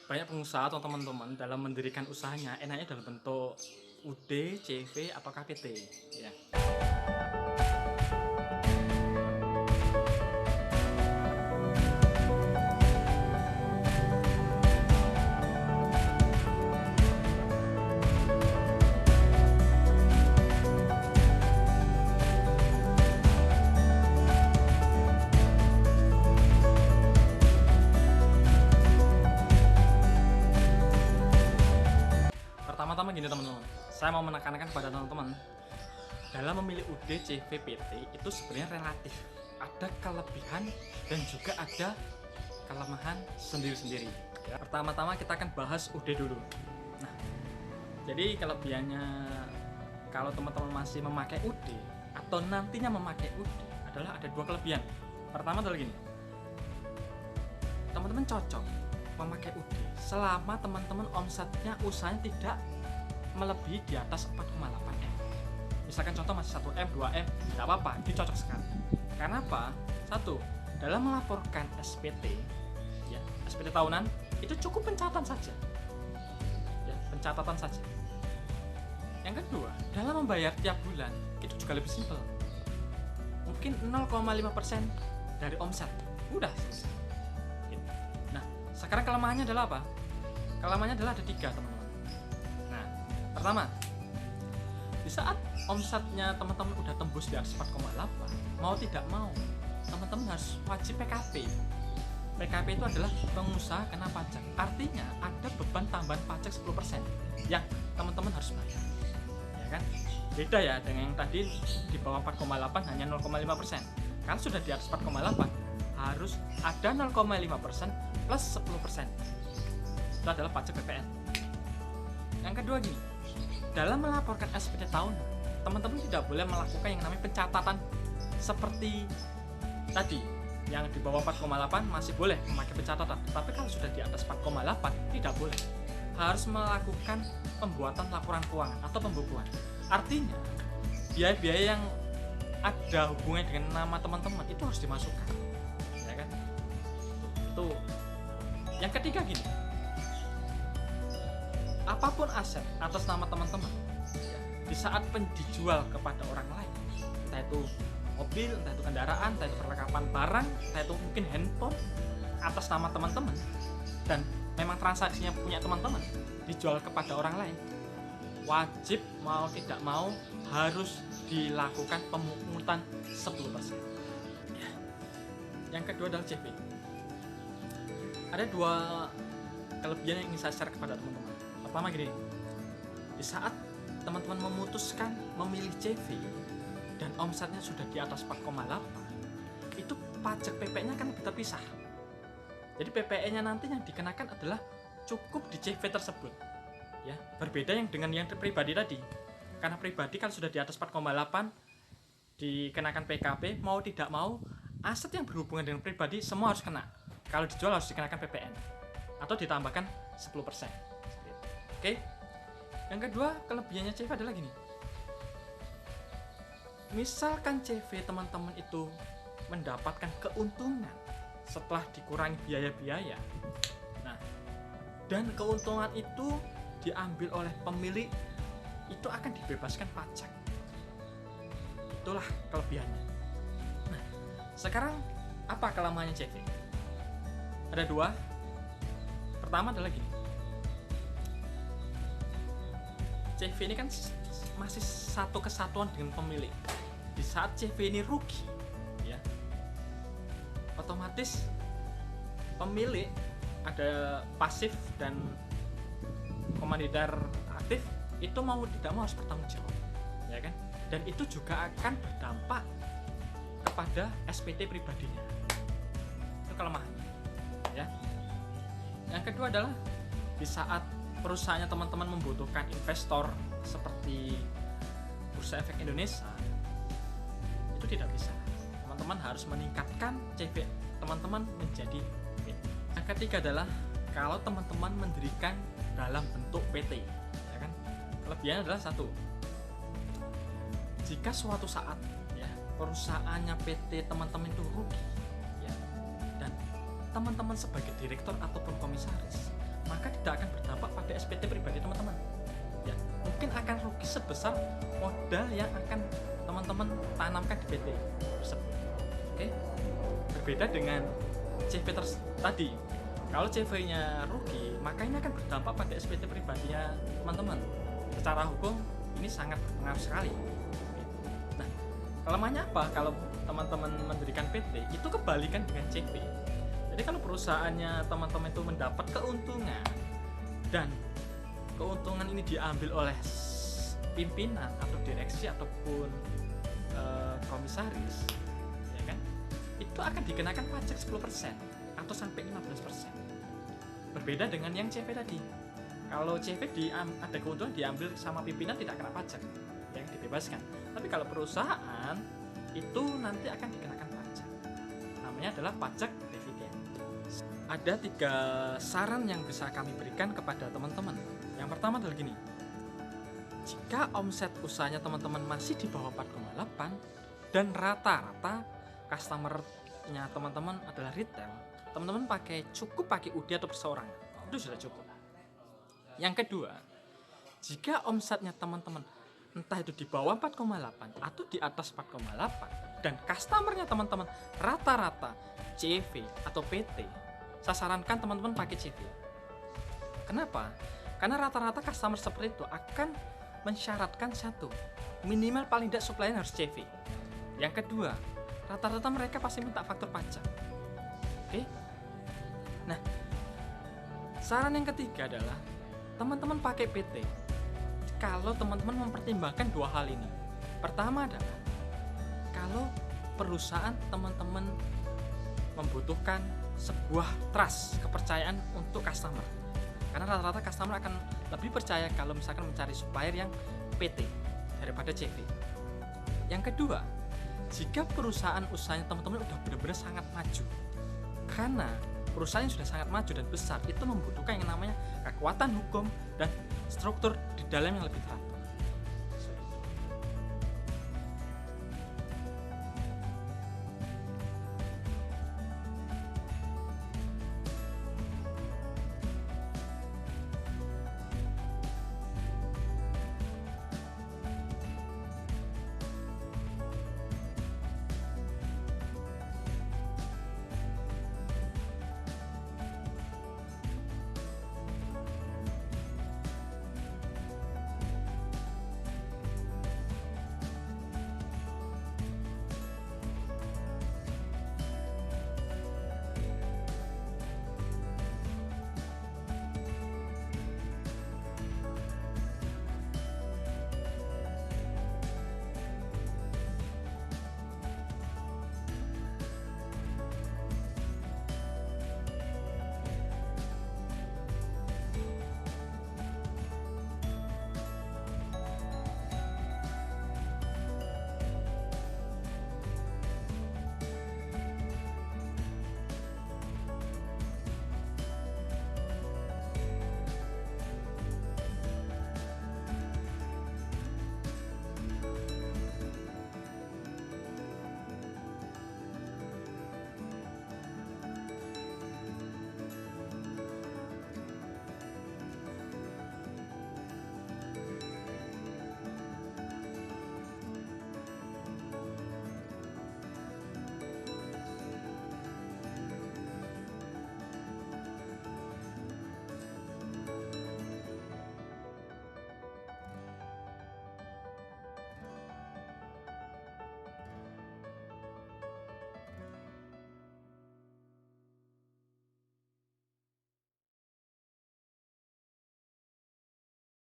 Banyak pengusaha atau teman-teman dalam mendirikan usahanya enaknya dalam bentuk UD, CV, atau KPT ya. Pertama-tama gini teman-teman, saya mau menekankan kepada teman-teman dalam memilih UD, CV, PT itu sebenarnya relatif. Ada kelebihan dan juga ada kelemahan sendiri-sendiri. Ya, pertama-tama kita akan bahas UD dulu. Nah, jadi kelebihannya kalau teman-teman masih memakai UD atau nantinya memakai UD adalah ada dua kelebihan. Pertama adalah gini, teman-teman cocok memakai UD selama teman-teman omsetnya usahanya tidak melebihi di atas 4,8 M. Misalkan contoh masih 1 M, 2 M, tidak apa-apa, ini cocok sekali. Karena apa? Satu, dalam melaporkan SPT, ya, SPT tahunan itu cukup pencatatan saja. Ya, pencatatan saja. Yang kedua, dalam membayar tiap bulan itu juga lebih simpel. Mungkin 0,5% dari omset. Udah selesai. Gitu. Nah, sekarang kelemahannya adalah apa? Kelemahannya adalah ada 3, teman-teman. Nah, pertama, di saat omsetnya teman-teman udah tembus di atas 4,8, mau tidak mau teman-teman harus wajib PKP. PKP itu adalah pengusaha kena pajak. Artinya ada beban tambahan pajak 10% yang teman-teman harus bayar. Ya kan? Beda ya dengan yang tadi di bawah 4,8 hanya 0,5%. Kalau sudah di atas 4,8 harus ada 0,5% plus 10%. Itu adalah pajak PPN. Yang kedua gini, dalam melaporkan SPT tahun, teman-teman tidak boleh melakukan yang namanya pencatatan seperti tadi. Yang di bawah 4,8 masih boleh memakai pencatatan, tapi kalau sudah di atas 4,8 tidak boleh. Harus melakukan pembuatan laporan keuangan atau pembukuan. Artinya, biaya-biaya yang ada hubungannya dengan nama teman-teman itu harus dimasukkan. Ya kan? Itu. Yang ketiga gini, apapun aset atas nama teman-teman ya, di saat dijual kepada orang lain, entah itu mobil, entah itu kendaraan, entah itu perlengkapan barang, entah itu mungkin handphone atas nama teman-teman, dan memang transaksinya punya teman-teman, dijual kepada orang lain, wajib mau tidak mau harus dilakukan pemungutan 10%. Ya. Yang kedua adalah CV. Ada 2 kelebihan yang ingin saya share kepada teman-teman. Pertama gini, di saat teman-teman memutuskan memilih CV dan omsetnya sudah di atas 4,8, itu pajak PPN-nya kan terpisah. Jadi PPN-nya nanti yang dikenakan adalah cukup di CV tersebut. Ya, berbeda yang dengan yang pribadi tadi. Karena pribadi kan sudah di atas 4,8 dikenakan PKP, mau tidak mau aset yang berhubungan dengan pribadi semua harus kena. Kalau dijual harus dikenakan PPN atau ditambahkan 10%. Oke. Yang kedua, kelebihannya CV adalah gini. Misalkan CV teman-teman itu mendapatkan keuntungan setelah dikurangi biaya-biaya. Nah, dan keuntungan itu diambil oleh pemilik, itu akan dibebaskan pajak. Itulah kelebihannya. Nah, sekarang apa kelemahannya CV? Ada 2. Pertama adalah gini. CV ini kan masih satu kesatuan dengan pemilik. Di saat CV ini rugi, ya, otomatis pemilik ada pasif dan komanditer aktif itu mau tidak mau harus bertanggung jawab, ya kan? Dan itu juga akan berdampak kepada SPT pribadinya. Itu kelemahannya, ya. Yang kedua adalah di saat perusahaannya teman-teman membutuhkan investor seperti Bursa Efek Indonesia, itu tidak bisa. Teman-teman harus meningkatkan CV teman-teman menjadi PT. Yang ketiga adalah kalau teman-teman mendirikan dalam bentuk PT, ya kan? Kelebihannya adalah 1. Jika suatu saat ya perusahaannya PT teman-teman itu rugi, ya, dan teman-teman sebagai direktur ataupun komisaris, maka tidak akan berdampak pada SPT pribadi teman-teman. Ya, mungkin akan rugi sebesar modal yang akan teman-teman tanamkan di PT tersebut. Oke, berbeda dengan CV tadi. Kalau CV-nya rugi, maka ini akan berdampak pada SPT pribadinya teman-teman. Secara hukum ini sangat berpengaruh sekali. Nah, kelemahannya apa? Kalau teman-teman mendirikan PT, itu kebalikan dengan CV. Jadi kalau perusahaannya teman-teman itu mendapat keuntungan dan keuntungan ini diambil oleh pimpinan atau direksi ataupun komisaris, ya kan, itu akan dikenakan pajak 10% atau sampai 15%. Berbeda dengan yang CV tadi. Kalau CV ada keuntungan diambil sama pimpinan tidak kena pajak, yang dibebaskan. Tapi kalau perusahaan itu nanti akan dikenakan pajak. Namanya adalah pajak dividen. Ada 3 saran yang bisa kami berikan kepada teman-teman. Yang pertama adalah gini. Jika omset usahanya teman-teman masih di bawah 4,8 dan rata-rata customer-nya teman-teman adalah retail, teman-teman cukup pakai UD atau perseorangan. Itu sudah cukup. Yang kedua, jika omsetnya teman-teman entah itu di bawah 4,8 atau di atas 4,8 dan customer-nya teman-teman rata-rata CV atau PT, saya sarankan teman-teman pakai CV. Kenapa? Karena rata-rata customer seperti itu akan mensyaratkan satu, minimal paling tidak supplier harus CV. Yang kedua, rata-rata mereka pasti minta faktur pajak. Oke? Nah, saran yang ketiga adalah teman-teman pakai PT kalau teman-teman mempertimbangkan 2 hal ini. Pertama adalah kalau perusahaan teman-teman membutuhkan sebuah trust, kepercayaan untuk customer. Karena rata-rata customer akan lebih percaya kalau misalkan mencari supplier yang PT daripada CV. Yang kedua, jika perusahaan usahanya teman-teman udah benar-benar sangat maju, karena perusahaan yang sudah sangat maju dan besar itu membutuhkan yang namanya kekuatan hukum dan struktur di dalam yang lebih teratur.